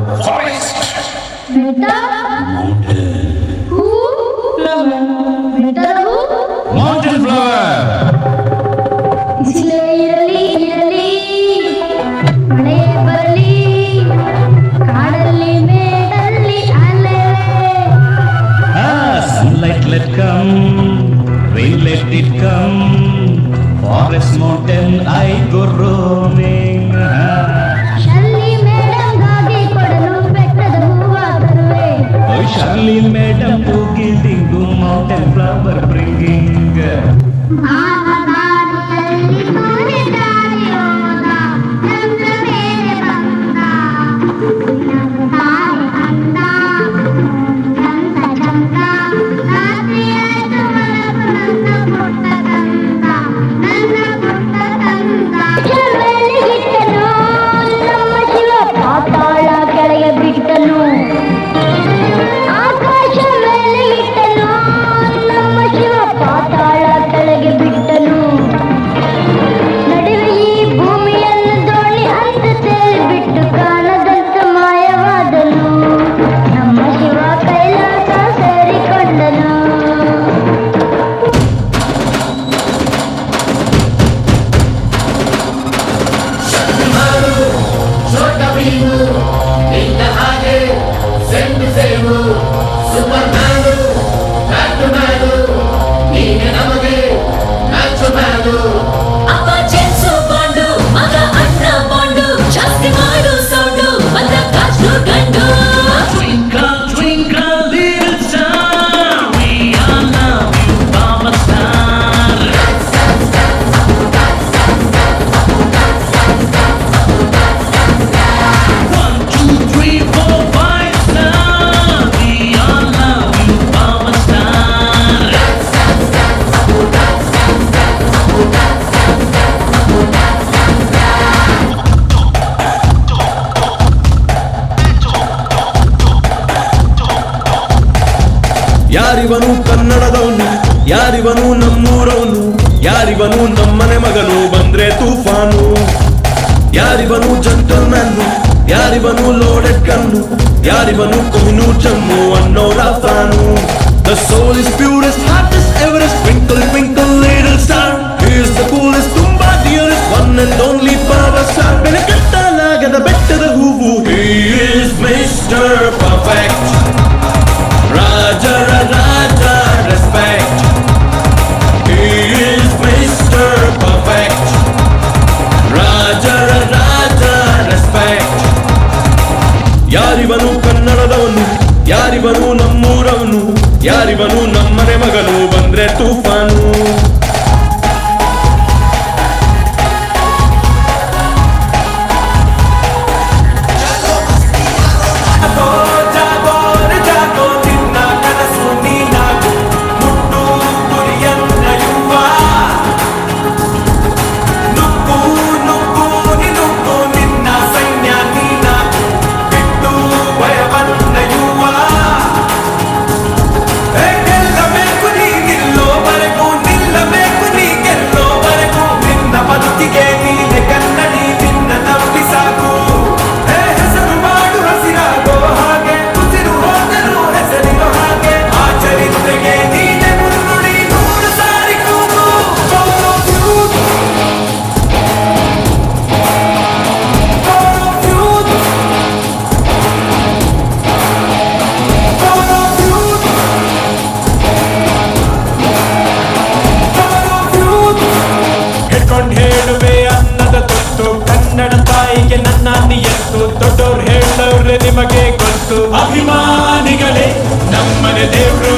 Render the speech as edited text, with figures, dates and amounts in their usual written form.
Forest. बेटा Mountain. हू flower बेटा हू Mountain flower. इसलिए इरली इरली मಳೆ ಬರಲಿ ಕಾಡಲ್ಲಿ ಮೇಡಲ್ಲಿ ಅಲೆ Sunlight let come, rain let it come. Forest, mountain, I go roaming. ಶಲ್ಲಿ ಮೇಡಂಗಾಗಿ ಕೊಡಲು ಬೆಟ್ಟದ ಹೂವ ತರುವೆ Oh, Shirley, madam, to giving you mountain flower bringing. ದಾರಿಯಲ್ಲಿ ದಾರಿ ದಾರಿ ಹೋದ ನನ್ನ ಮೇಲೆ ಬಂದ ನನ್ನ ದಾರಿ ಅಂದ ನನ್ನ ಚಂದ ರಾತ್ರಿ ಆಯ್ತು ಮಲಗು ನನ್ನ ಪುಟ್ಟ ಕಂದ ಬೆಳಗಿಟ್ಟನು ನಮ್ಮ ಶಿವ ಪಾತಾಳ ಕೆಳಗೆ ಬಿಟ್ಟನು ಆಕಾಶ ಮೇಲೆ ಇಟ್ಟನು ನಮ್ಮ ಶಿವ ಪಾತಾಳ ಕೆಳಗೆ ಬಿಟ್ಟನು ನಡುವೆ ಈ ಭೂಮಿಯನ್ನು ದೋಣಿ ಅಂತ ತೇಲಿ ಬಿಟ್ಟು ಕಾಣದಂತ ಮಾಯವಾದನು ನಮ್ಮ ಶಿವ ಕೈಲಾಸ ಸೇರಿಕೊಂಡನು छोटा भीमू ನಿನ್ನ ಹಾಗೆ ಸೆಂಡು ಸೇವು ಸೂಪರ್ ಮ್ಯಾನು ಬ್ಯಾಟ್ ಮ್ಯಾನು ನೀನೆ ನಮಗೆ ಮ್ಯಾಚ್ ಮ್ಯಾನು ಅಪ್ಪ ಜೇಮ್ಸು ಬಾಂಡು ಮಗ ಅಣ್ಣ ಬಾಂಡು ಜಾಸ್ತಿ ಮಾಡು ಸೌಂಡು ಬಂದ ಕಾಜು ಗಂಡು Twinkle, twinkle, little star, we all love you, Papa Star. One, two, three, four, five star, we all love you, Papa Star. ಯಾರಿವನು ಕನ್ನಡದವನು ಯಾರಿವನು ನಮ್ಮೂರವನು ಯಾರಿವನು ನಮ್ಮನೆ ಮಗನು ಬಂದ್ರೆ ತೂಫಾನು ಯಾರಿವನು ಜಂಟಲ್ ಮ್ಯಾನು ಯಾರಿವನು ಲೋಡೆಡ್ ಕಣ್ಣು ಯಾರಿವನು ಕೊಹಿನೂರ್ ಜಮ್ಮು ಅನ್ನೋರ fan The soul is purest, hottest, everest, twinkle, twinkle, little star. He is the coolest, ತುಂಬಾ dearest, one and only power star. ಬೆಳಕಟ್ಟಲಾಗದ ಬೆಟ್ಟದ ಹೂವು. He is Mr. Perfect. Raja, Raja, respect. He is Mr. Perfect. Raja, Raja, respect. ಯಾರಿವನು ಕನ್ನಡದವನು ಯಾರಿವನು ನಮ್ಮೂರವನು ಯಾರಿವನು ನಮ್ಮನೆ ಮಗನು ಬಂದ್ರೆ ತೂಫಾನು ಹೇಳುವೆ ಅನ್ನದ ತುತ್ತು ಕನ್ನಡ ತಾಯಿಗೆ ನನ್ನ ನಿಯತ್ತು ದೊಡ್ಡೋರ್ ಹೇಳವ್ರೆ ನಿಮಗೆ ಗೊತ್ತು ಅಭಿಮಾನಿಗಳೇ ನಮ್ಮನೆ ದೇವ್ರು